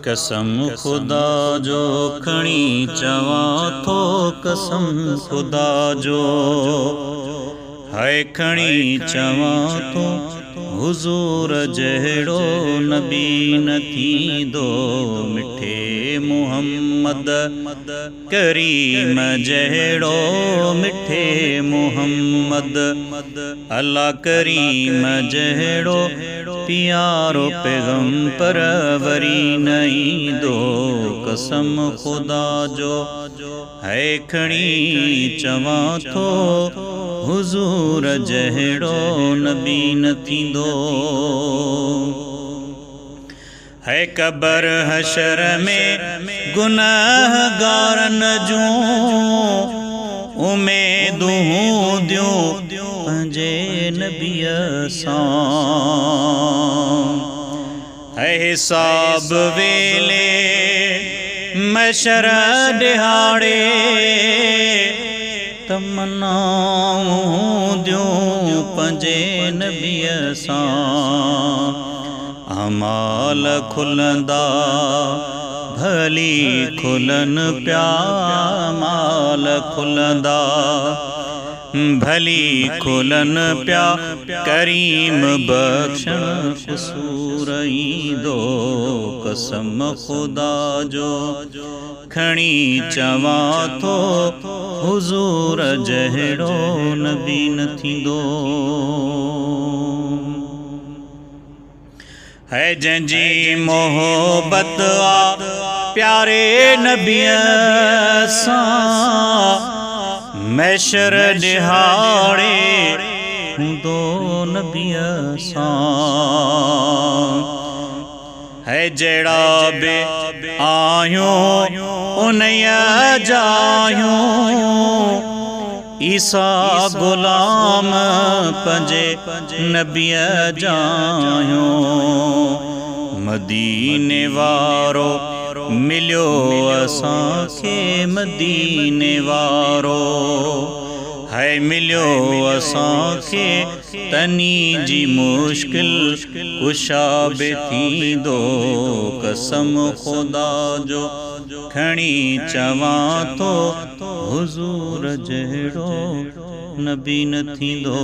कसम खुदा जो खणी चवां थो, कसम खुदा जो है खणी चवां थो, हुजूर जहिड़ो नबी न थींदो। मिठे मुहम्मद करीम जहिड़ो, मिठे मुहम्मद अल्लाह करीम जहिड़ो, प्यारो पैगंबर वरी न ईंदो। कसम खुदा जो है खणी चवां थो, हुजूर जहिड़ो नबी न थींदो। है कबर हशर में गुनाहगारन जूं, उमेदूं हूंदियूं पंहिंजे नबीअ सां। है हिसाब वेले मशर दिहाड़े, तमन्नाऊं हूंदियूं पंहिंजे नबीअ सां। अमाल खुलंदा भली खुलन प्या, माल खुलंदा भली खुलन प्या, करीम बख्शण कसूर ईंदो। कसम खुदा जो खणी चवां थो, हुजूर जहिड़ो नबी न थींदो। है जंहिंजी मोहब्बत आ प्यारे नबीअ सां, महशर दिहाड़े हूंदो नबीअ सां। है जहिड़ा बि आहियूं उन्हीअ जायूं, ईसा गुलाम पंहिंजे नबीअ जायूं। मदीने वारो मिलियो असांखे, मदीने वारो है मिलियो असांखे, तनी जी मुश्किल कुशा बि थींदो। कसम खुदा जो खणी चवां थो, हुजूर जहिड़ो नबी न थींदो।